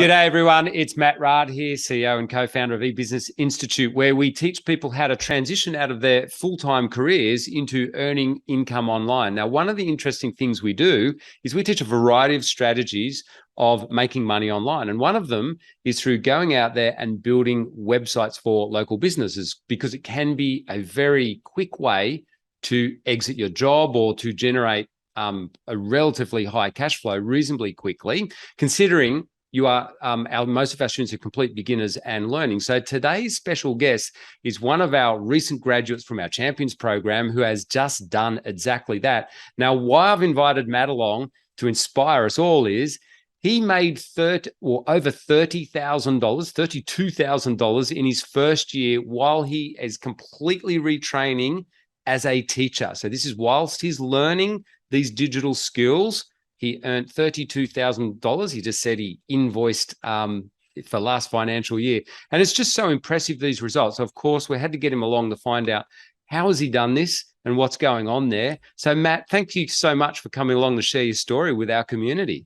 G'day, everyone. It's Matt Rard here, CEO and co-founder of eBusiness Institute, where we teach people how to transition out of their full-time careers into earning income online. Now, one of the interesting things we do is we teach a variety of strategies of making money online. And one of them is through going out there and building websites for local businesses, because it can be a very quick way to exit your job or to generate a relatively high cash flow reasonably quickly, considering you are most of our students are complete beginners and learning. So today's special guest is one of our recent graduates from our Champions program who has just done exactly that. Now, why I've invited Matt along to inspire us all is he made over $30,000, $32,000 in his first year while he is completely retraining as a teacher. So this is whilst he's learning these digital skills. He earned $32,000. He just said he invoiced for last financial year. And it's just so impressive, these results. Of course, we had to get him along to find out how has he done this and what's going on there. So Matt, thank you so much for coming along to share your story with our community.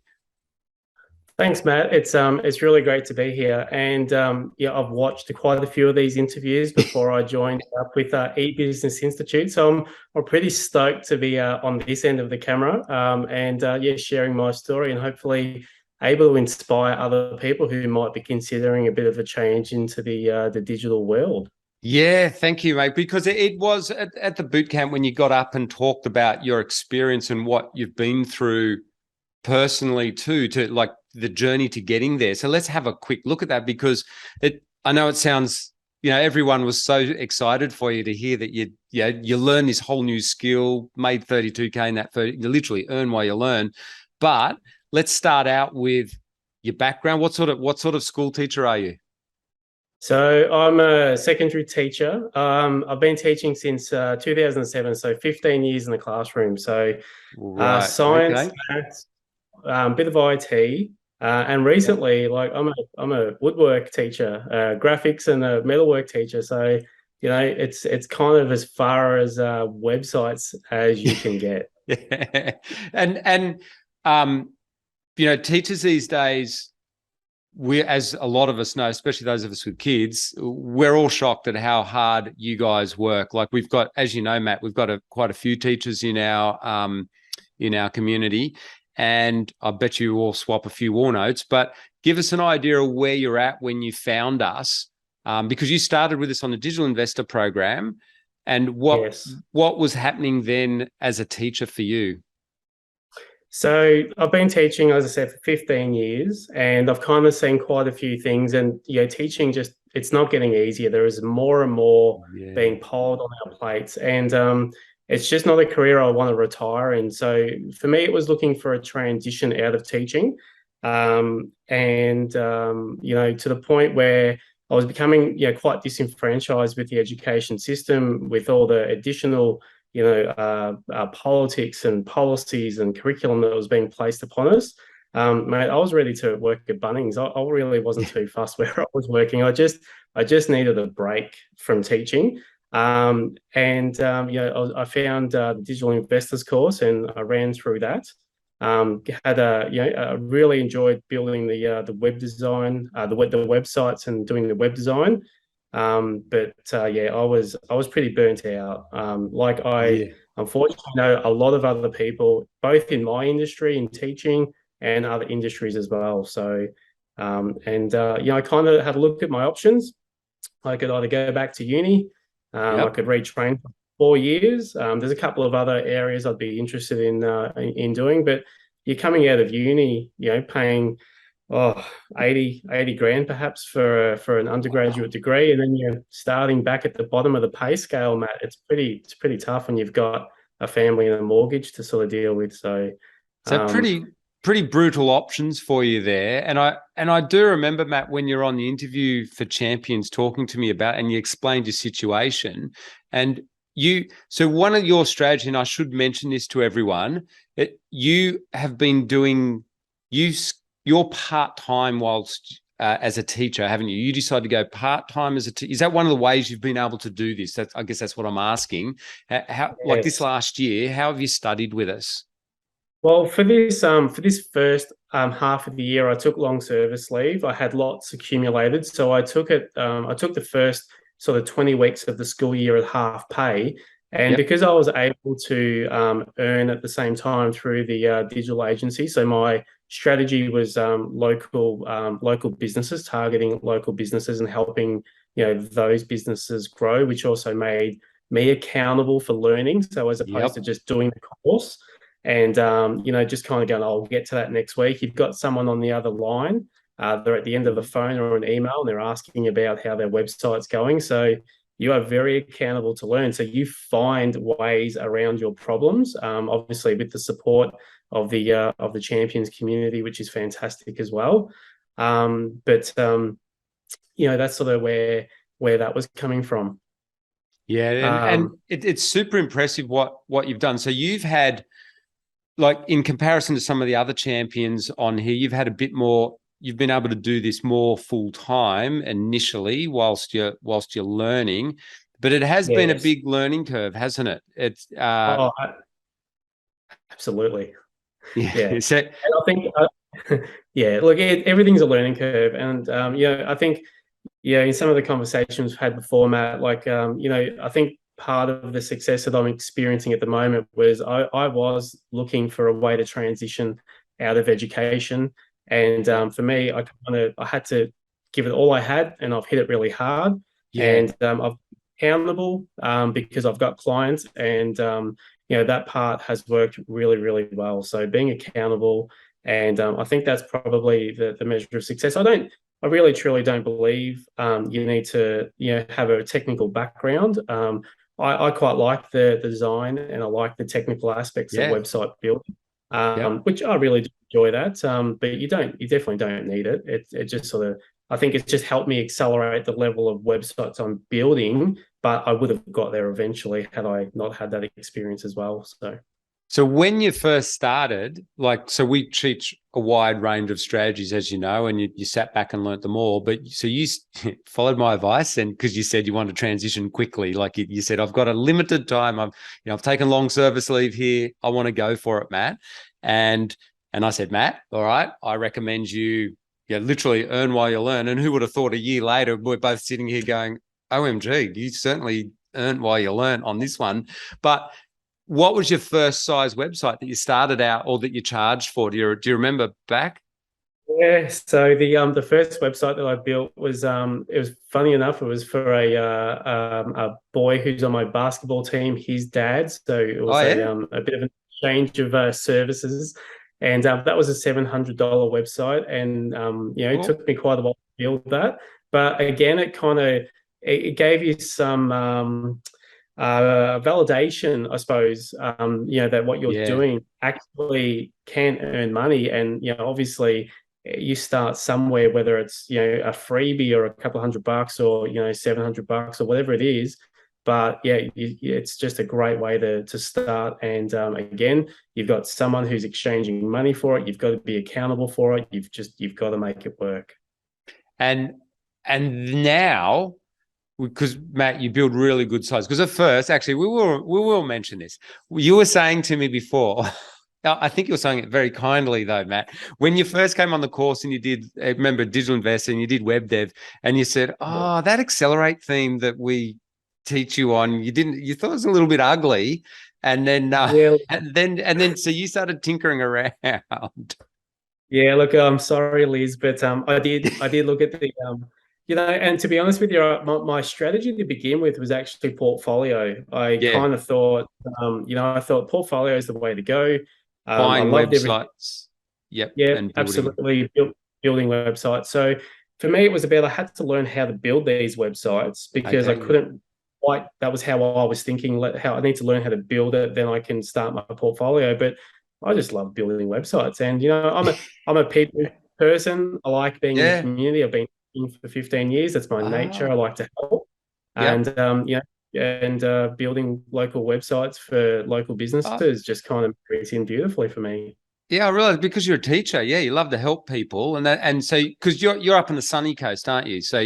Thanks, Matt. It's really great to be here. And yeah, I've watched quite a few of these interviews before I joined up with eBusiness Institute. So I'm pretty stoked to be on this end of the camera and yeah, sharing my story and hopefully able to inspire other people who might be considering a bit of a change into the digital world. Yeah, thank you, mate. Because it was at the boot camp when you got up and talked about your experience and what you've been through personally too, to like the journey to getting there. So let's have a quick look at that, because I know it sounds, everyone was so excited for you to hear that you learn this whole new skill, made 32K in that, you literally earn while you learn. But let's start out with your background. What sort of school teacher are you? So I'm a secondary teacher. I've been teaching since 2007, so 15 years in the classroom. So science, okay. Maths, bit of IT, and recently, like I'm a woodwork teacher, graphics and a metalwork teacher. So it's kind of as far as websites as you can get. Yeah, and teachers these days, as a lot of us know, especially those of us with kids, we're all shocked at how hard you guys work. Like we've got, as you know, Matt, we've got quite a few teachers in our community. And I bet you all swap a few war notes, but give us an idea of where you're at when you found us, because you started with us on the Digital Investor program, and what was happening then as a teacher for you? So I've been teaching, as I said, for 15 years, and I've kind of seen quite a few things. And teaching it's not getting easier. There is more and more being piled on our plates, and it's just not a career I want to retire in. So for me, it was looking for a transition out of teaching, to the point where I was becoming quite disenfranchised with the education system, with all the additional politics and policies and curriculum that was being placed upon us. Mate, I was ready to work at Bunnings. I really wasn't too fussed where I was working. I just needed a break from teaching. I found the Digital Investors course and I ran through that. I really enjoyed building the web design, the websites and doing the web design. I was pretty burnt out. Unfortunately know a lot of other people, both in my industry in teaching and other industries as well. So, I kind of had a look at my options. I could either go back to uni. I could retrain for 4 years. There's a couple of other areas I'd be interested in doing, but you're coming out of uni, paying 80 grand perhaps for an undergraduate degree, and then you're starting back at the bottom of the pay scale, Matt. It's pretty tough when you've got a family and a mortgage to sort of deal with. So pretty brutal options for you there. And I do remember, Matt, when you're on the interview for Champions talking to me about, and you explained your situation, and so one of your strategies, and I should mention this to everyone, you have been doing your part-time whilst as a teacher, haven't you? You decided to go part-time as a teacher. Is that one of the ways you've been able to do this? I guess that's what I'm asking. Like this last year, how have you studied with us? Well, for this first half of the year, I took long service leave. I had lots accumulated, so I took it. I took the first sort of 20 weeks of the school year at half pay, and Yep. because I was able to earn at the same time through the digital agency, so my strategy was local businesses, targeting local businesses and helping those businesses grow, which also made me accountable for learning. So as opposed Yep. to just doing the course and just kind of going, I'll get to that next week. You've got someone on the other line. They're at the end of the phone or an email, and they're asking about how their website's going. So you are very accountable to learn. So you find ways around your problems, obviously with the support of the champions community, which is fantastic as well. But that's sort of where that was coming from. Yeah, and it's super impressive what you've done. So you've had, like, in comparison to some of the other champions on here, you've had a bit more. You've been able to do this more full time initially, whilst you're learning, but it has been a Yes. big learning curve, hasn't it? It's absolutely. yeah. Yeah. So, And I think yeah, look, everything's a learning curve, and I think in some of the conversations we've had before, Matt, like I think part of the success that I'm experiencing at the moment was I was looking for a way to transition out of education, and for me, I had to give it all I had, and I've hit it really hard, yeah. and I've accountable because I've got clients, and that part has worked really, really well. So being accountable, and I think that's probably the measure of success. I really truly don't believe you need to have a technical background. I quite like the design, and I like the technical aspects of Yeah. website building, Yep. which I really do enjoy that. But you definitely don't need it. It just sort of, I think it's just helped me accelerate the level of websites I'm building, but I would have got there eventually had I not had that experience as well. So when you first started, so we teach a wide range of strategies, as you know, and you sat back and learnt them all. But so you followed my advice, and because you said you want to transition quickly, like you said, I've got a limited time. I've taken long service leave here. I want to go for it, Matt. And I said, Matt, all right, I recommend you literally earn while you learn. And who would have thought a year later we're both sitting here going, OMG, you certainly earn while you learn on this one. But what was your first size website that you started out or that you charged for? Do you remember back? Yeah, so the first website that I built was it was funny enough, it was for a boy who's on my basketball team, his dad. So it was a bit of a change of services, and that was a $700 website, and it took me quite a while to build that. But again, it gave you some validation, I suppose, that what you're doing actually can earn money. And, obviously you start somewhere, whether it's, a freebie or a couple of $100 or, $700 or whatever it is. But yeah, it's just a great way to start. And again, you've got someone who's exchanging money for it. You've got to be accountable for it. You've got to make it work. And now, because Matt, you build really good sites. Because at first, actually, we will mention this. You were saying to me before, I think you were saying it very kindly though, Matt, when you first came on the course and you did, remember, digital investing, you did web dev, and you said, "Oh, that Accelerate theme that we teach you on, you thought it was a little bit ugly," and then so you started tinkering around. Yeah, look, I'm sorry, Liz, but I did look at the and to be honest with you, my strategy to begin with was actually portfolio. I kind of thought, I thought portfolio is the way to go. I Buying loved everything. websites. Yep. Yeah, And absolutely. Building websites. So for me, it was about I had to learn how to build these websites because I couldn't quite. That was how I was thinking. How I need to learn how to build it, then I can start my portfolio. But I just love building websites, and I'm a people person. I like being in the community. I've been in for 15 years. That's my nature. I like to help, and building local websites for local businesses just kind of fits in beautifully for me. Yeah, I realize because you're a teacher. Yeah, you love to help people, and so because you're up in the sunny coast, aren't you? So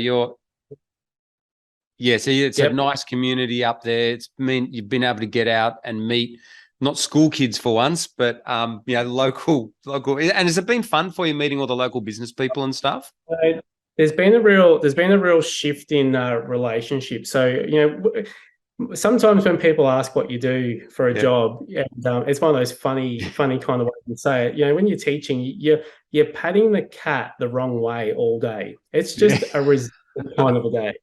it's a nice community up there. You've been able to get out and meet not school kids for once, but local. And has it been fun for you meeting all the local business people and stuff? There's been a real shift in relationships. So, sometimes when people ask what you do for a job, and it's one of those funny kind of ways to say it. When you're teaching, you're patting the cat the wrong way all day. It's just a resistant kind of a day.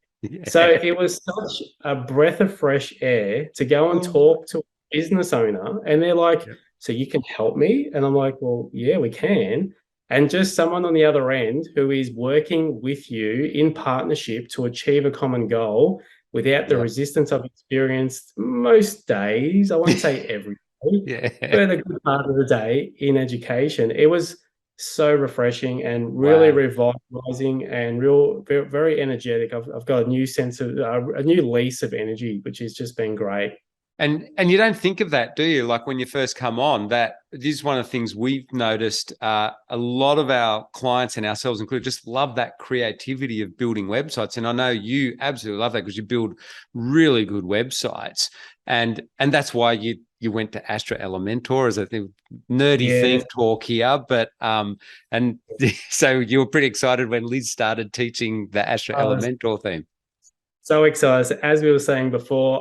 So it was such a breath of fresh air to go and talk to a business owner, and they're like, "So you can help me?" And I'm like, "Well, yeah, we can." And just someone on the other end who is working with you in partnership to achieve a common goal without the resistance I've experienced most days. I won't say every day, but a good part of the day in education. It was so refreshing and really revitalizing and very energetic. I've got a new sense of a new lease of energy, which has just been great. And you don't think of that, do you? Like when you first come on, that this is one of the things we've noticed. A lot of our clients and ourselves included just love that creativity of building websites. And I know you absolutely love that because you build really good websites. And that's why you went to Astra Elementor as a nerdy theme talk here. But and so you were pretty excited when Liz started teaching the Astra Elementor theme. So excited. As we were saying before,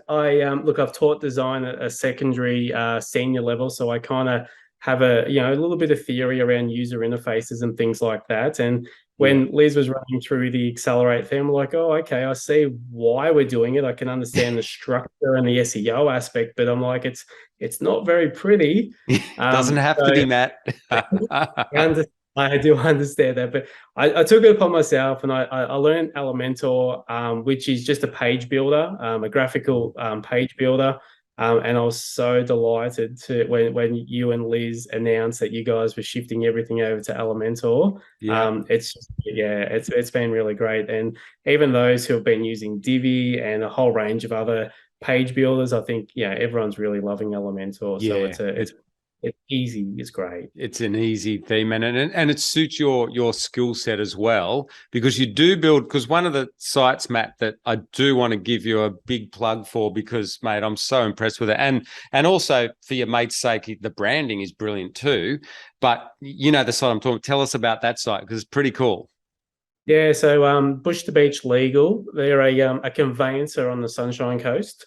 look, I've taught design at a secondary senior level, so I kind of have a little bit of theory around user interfaces and things like that. And when Liz was running through the Accelerate thing, I'm like, oh, okay, I see why we're doing it. I can understand the structure and the SEO aspect, but I'm like, it's not very pretty. Doesn't have to be, Matt. I do understand that, but I took it upon myself, and I learned Elementor, which is just a page builder, a graphical page builder, and I was so delighted to when you and Liz announced that you guys were shifting everything over to Elementor. It's been really great, and even those who have been using Divi and a whole range of other page builders, I think everyone's really loving Elementor. So it's easy. It's great. It's an easy theme, and it suits your skill set as well, because you do build. Because one of the sites, Matt, that I do want to give you a big plug for, because mate, I'm so impressed with it, and also for your mate's sake, the branding is brilliant too. But the site I'm talking. Tell us about that site because it's pretty cool. Yeah, so Bush to Beach Legal, they're a conveyancer on the Sunshine Coast.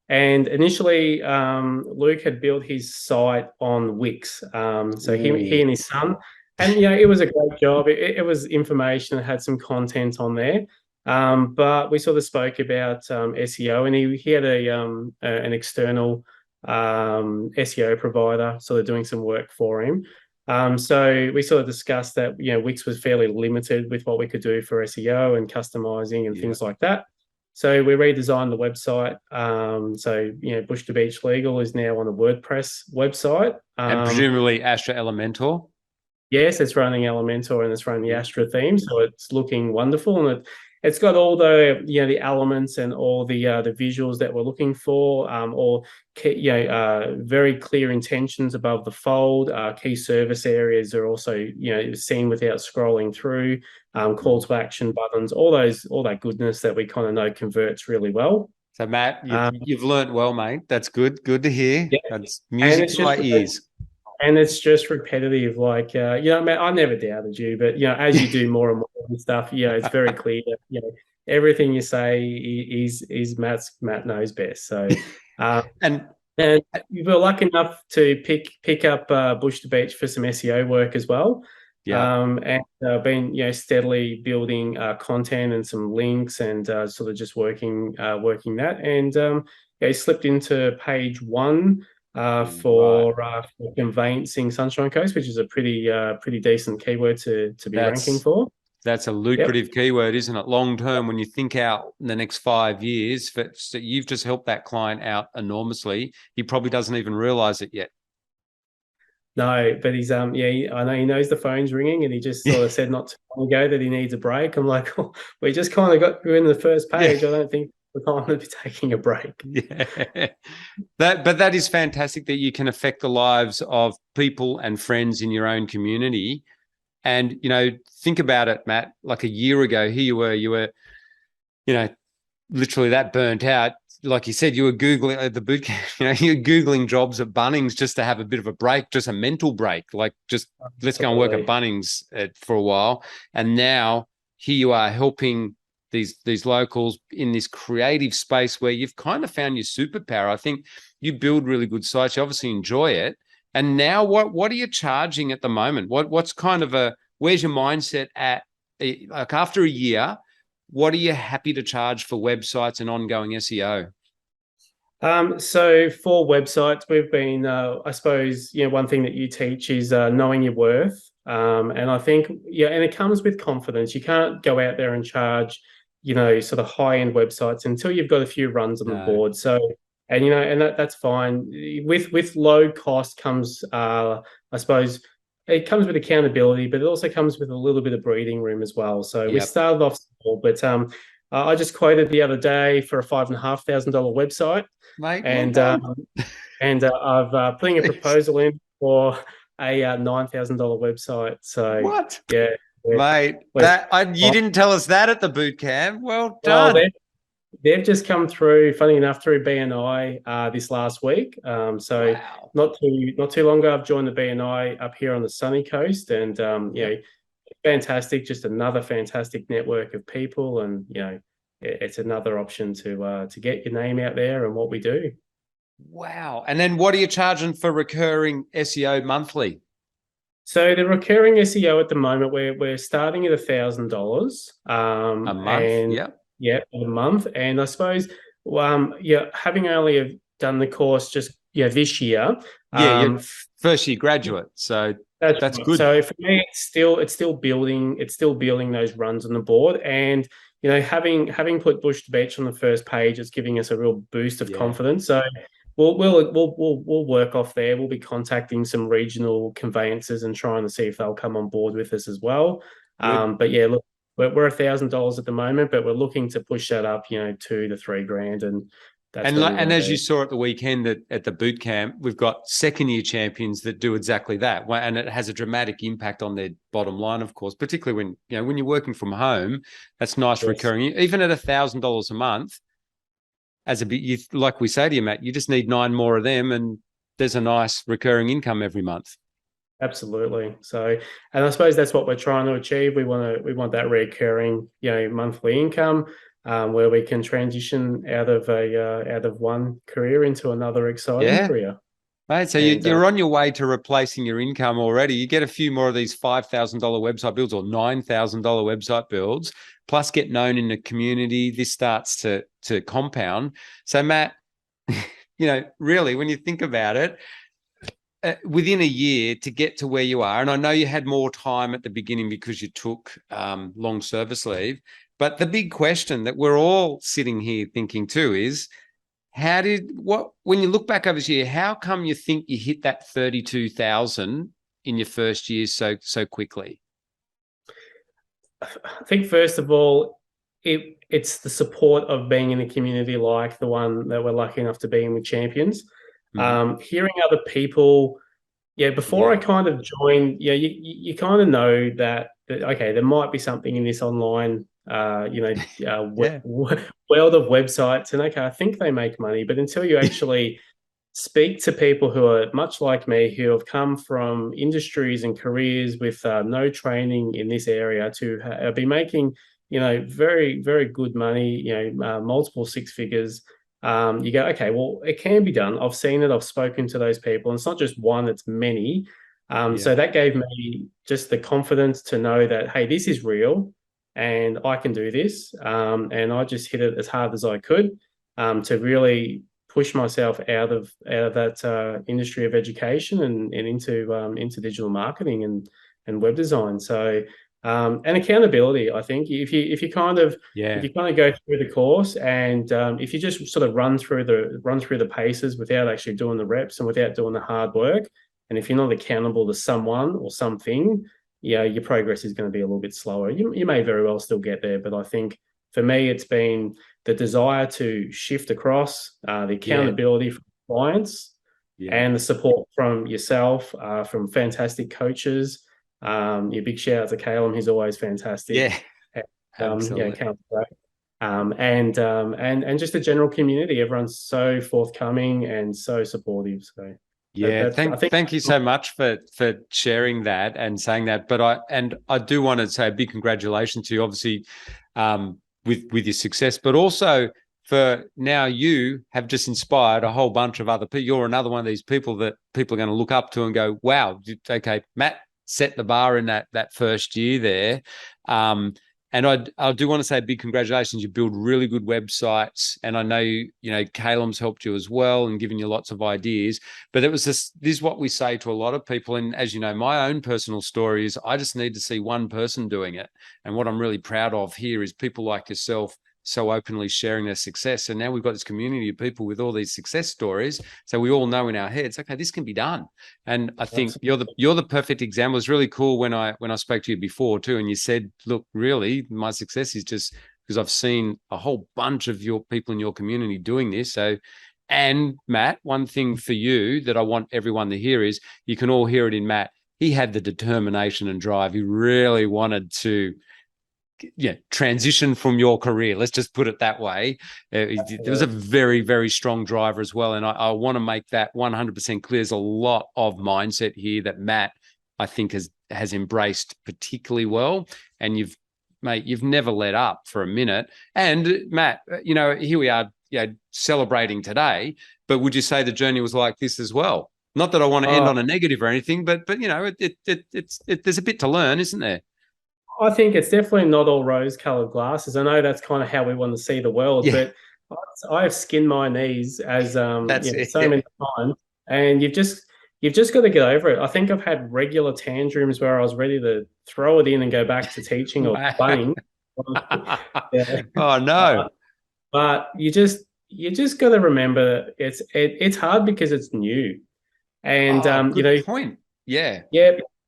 And initially, Luke had built his site on Wix. So he and his son, and it was a great job. It was information that had some content on there. But we sort of spoke about SEO, and he had an external SEO provider sort of doing some work for him. So we sort of discussed that Wix was fairly limited with what we could do for SEO and customizing and things like that. So we redesigned the website. Bush to Beach Legal is now on a WordPress website. And presumably Astra Elementor? Yes, it's running Elementor and it's running the Astra theme. So it's looking wonderful. And it's got all the the elements and all the visuals that we're looking for, very clear intentions above the fold. Key service areas are also seen without scrolling through. Call to action buttons, all that goodness that we kind of know converts really well. So Matt, you've learnt well, mate. That's good. Good to hear. Yeah. That's music to my ears. And it's just repetitive. Like, Matt, I never doubted you, but, as you do more and more and stuff, it's very clear that, everything you say is Matt knows best. So, and we were lucky enough to pick up Bush to Beach for some SEO work as well. And been steadily building content and some links and sort of just working that, and he slipped into page one for conveyancing Sunshine Coast, which is a pretty decent keyword to be ranking for. That's a lucrative keyword, isn't it? Long term, when you think out in the next 5 years, so you've just helped that client out enormously. He probably doesn't even realize it yet. No, but he's I know he knows the phone's ringing, and he just sort of said not too long ago that he needs a break. I'm like, we just kind of got through in the first page. I don't think we're going to be taking a break. Yeah, but that is fantastic that you can affect the lives of people and friends in your own community. And think about it, Matt. Like a year ago, here you were, literally that burnt out. like you said, you were Googling at the boot camp, you're Googling jobs at Bunnings just to have a bit of a break, just a mental break, like just let's go and work at Bunnings for a while. And now here you are helping these locals in this creative space where you've kind of found your superpower. I think you build really good sites. You obviously enjoy it. And now what are you charging at the moment? What's kind of where's your mindset at? Like after a year, what are you happy to charge for websites and ongoing SEO? So for websites, we've been, I suppose, one thing that you teach is knowing your worth. And I think, and it comes with confidence. You can't go out there and charge, sort of high-end websites until you've got a few runs on the board. So, and that's fine. With low cost comes, I suppose, it comes with accountability, but it also comes with a little bit of breathing room as well. So we started off small, but I just quoted the other day for a $5,500 website. Mate, and well I've putting a proposal in for a $9,000 website. So what? Yeah, mate, you didn't tell us that at the boot camp. Well done. Well, they've just come through. Funny enough, through BNI this last week. So wow. not too long ago, I've joined the BNI up here on the sunny coast, and fantastic. Just another fantastic network of people, and it's another option to get your name out there and what we do. Wow. And then what are you charging for recurring SEO monthly? So the recurring SEO at the moment, we're starting at $1,000 a month. A month. And I suppose having only done the course just this year. You're first year graduate. So that's right. good. So for me, it's still building those runs on the board. And having put Bush to Beach on the first page, it's giving us a real boost of confidence. So we'll work off there. We'll be contacting some regional conveyancers and trying to see if they'll come on board with us as well. But yeah, look, we're $1,000 at the moment, but we're looking to push that up, $2,000 to $3,000, and that's and as you saw at the weekend at the boot camp, we've got second year champions that do exactly that, and it has a dramatic impact on their bottom line, of course. Particularly when you're working from home, that's nice recurring. Even at $1,000 a month, as a bit, like we say to you, Matt, you just need 9 more of them, and there's a nice recurring income every month. Absolutely. So, and I suppose that's what we're trying to achieve. We want that recurring, monthly income, where we can transition out of one career into another exciting career. Right. So you're on your way to replacing your income already. You get a few more of these $5,000 website builds or $9,000 website builds, plus get known in the community. This starts to compound. So Matt, really, when you think about it, within a year to get to where you are, and I know you had more time at the beginning because you took long service leave, but the big question that we're all sitting here thinking too is, when you look back over this year, how come you think you hit that 32,000 in your first year so quickly? I think first of all, it's the support of being in a community like the one that we're lucky enough to be in with Champions. Hearing other people, before I kind of joined, you kind of know that okay, there might be something in this online, world of websites, and okay, I think they make money, but until you actually speak to people who are much like me, who have come from industries and careers with no training in this area, to be making, very, very good money, multiple 6 figures. You go, okay, well, it can be done. I've seen it. I've spoken to those people. And it's not just one, it's many. So that gave me just the confidence to know that, hey, this is real and I can do this. And I just hit it as hard as I could to really push myself out of that industry of education and into digital marketing and web design. So and accountability, I think if you kind of go through the course, and if you just sort of run through the paces without actually doing the reps and without doing the hard work, and if you're not accountable to someone or something, your progress is going to be a little bit slower. You may very well still get there, but I think for me, it's been the desire to shift across, the accountability from clients, and the support from yourself, from fantastic coaches. Your big shout out to Caleb, he's always fantastic. Absolutely. Can't break. and just the general community. Everyone's so forthcoming and so supportive. So Yeah, I think thank you so much for sharing that and saying that. But I do want to say a big congratulations to you, obviously, with your success, but also for now you have just inspired a whole bunch of other people. You're another one of these people that people are going to look up to and go, wow, okay, Matt set the bar in that first year there. And I do want to say a big congratulations. You build really good websites, and I know Calum's helped you as well and given you lots of ideas. But this is what we say to a lot of people. And as you know, my own personal story is I just need to see one person doing it. And what I'm really proud of here is people like yourself so openly sharing their success. And now we've got this community of people with all these success stories. So we all know in our heads, okay, this can be done. And I think you're the perfect example. It's really cool when I spoke to you before too, and you said, look, really, my success is just because I've seen a whole bunch of your people in your community doing this. So, and Matt, one thing for you that I want everyone to hear is you can all hear it in Matt. He had the determination and drive. He really wanted to transition from your career. Let's just put it that way. There was a very, very strong driver as well. And I want to make that 100% clear. There's a lot of mindset here that Matt, I think, has embraced particularly well. And you've never let up for a minute. And Matt, here we are, celebrating today, but would you say the journey was like this as well? Not that I want to end on a negative or anything, but there's a bit to learn, isn't there? I think it's definitely not all rose-colored glasses. I know that's kind of how we want to see the world, but I have skinned my knees as so many times, and you've just got to get over it. I think I've had regular tantrums where I was ready to throw it in and go back to teaching or Bunnings. Oh no! But you just got to remember it's hard because it's new, and good point. Yeah.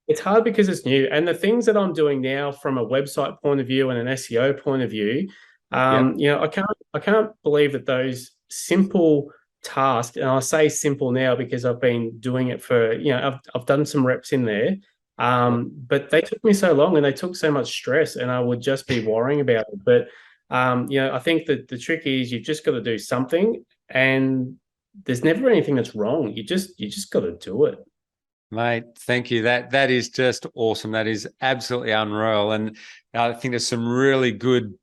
It's hard because it's new. And the things that I'm doing now from a website point of view and an SEO point of view, I can't believe that those simple tasks, and I say simple now because I've been doing it for, I've done some reps in there. But they took me so long and they took so much stress, and I would just be worrying about it. But I think that the trick is you've just got to do something, and there's never anything that's wrong. You just got to do it. Mate, thank you. That is just awesome. That is absolutely unreal. And I think there's some really good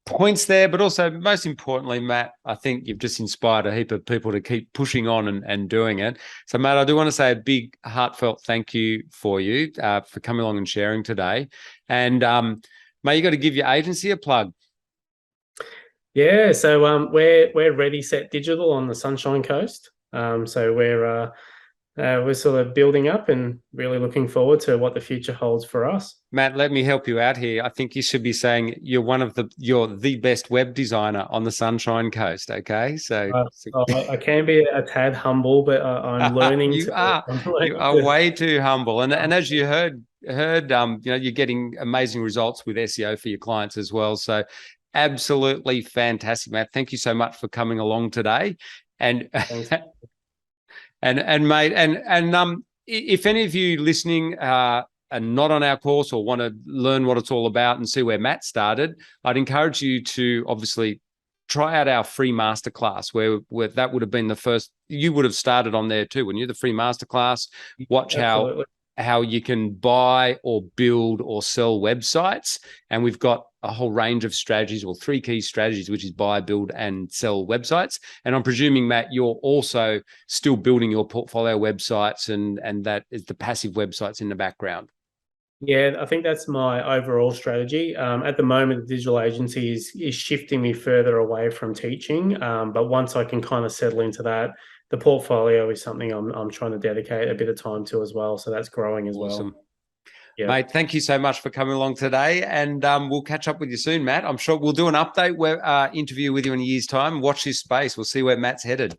points there, but also most importantly, Matt, I think you've just inspired a heap of people to keep pushing on and doing it. So, Matt, I do want to say a big heartfelt thank you for coming along and sharing today. And mate, you got to give your agency a plug. Yeah, so we're Ready Set Digital on the Sunshine Coast. So we're sort of building up and really looking forward to what the future holds for us. Matt, let me help you out here. I think you should be saying you're the best web designer on the Sunshine Coast. Okay, so I can be a tad humble, but I'm learning. You are way too humble, and as you heard, you're getting amazing results with SEO for your clients as well. So absolutely fantastic, Matt. Thank you so much for coming along today, and. And mate, and if any of you listening are not on our course or want to learn what it's all about and see where Matt started, I'd encourage you to obviously try out our free masterclass where that would have been the first. You would have started on there too, wouldn't you? The free masterclass. Watch how you can buy or build or sell websites, and we've got a whole range of strategies, or 3 key strategies, which is buy, build, and sell websites. And I'm presuming, Matt, you're also still building your portfolio websites, and that is the passive websites in the background. Yeah, I think that's my overall strategy. At the moment, the digital agency is shifting me further away from teaching. But once I can kind of settle into that, the portfolio is something I'm trying to dedicate a bit of time to as well. So that's growing as well. Yeah. Mate, thank you so much for coming along today, and we'll catch up with you soon, Matt. I'm sure we'll do an update interview with you in a year's time. Watch this space. We'll see where Matt's headed.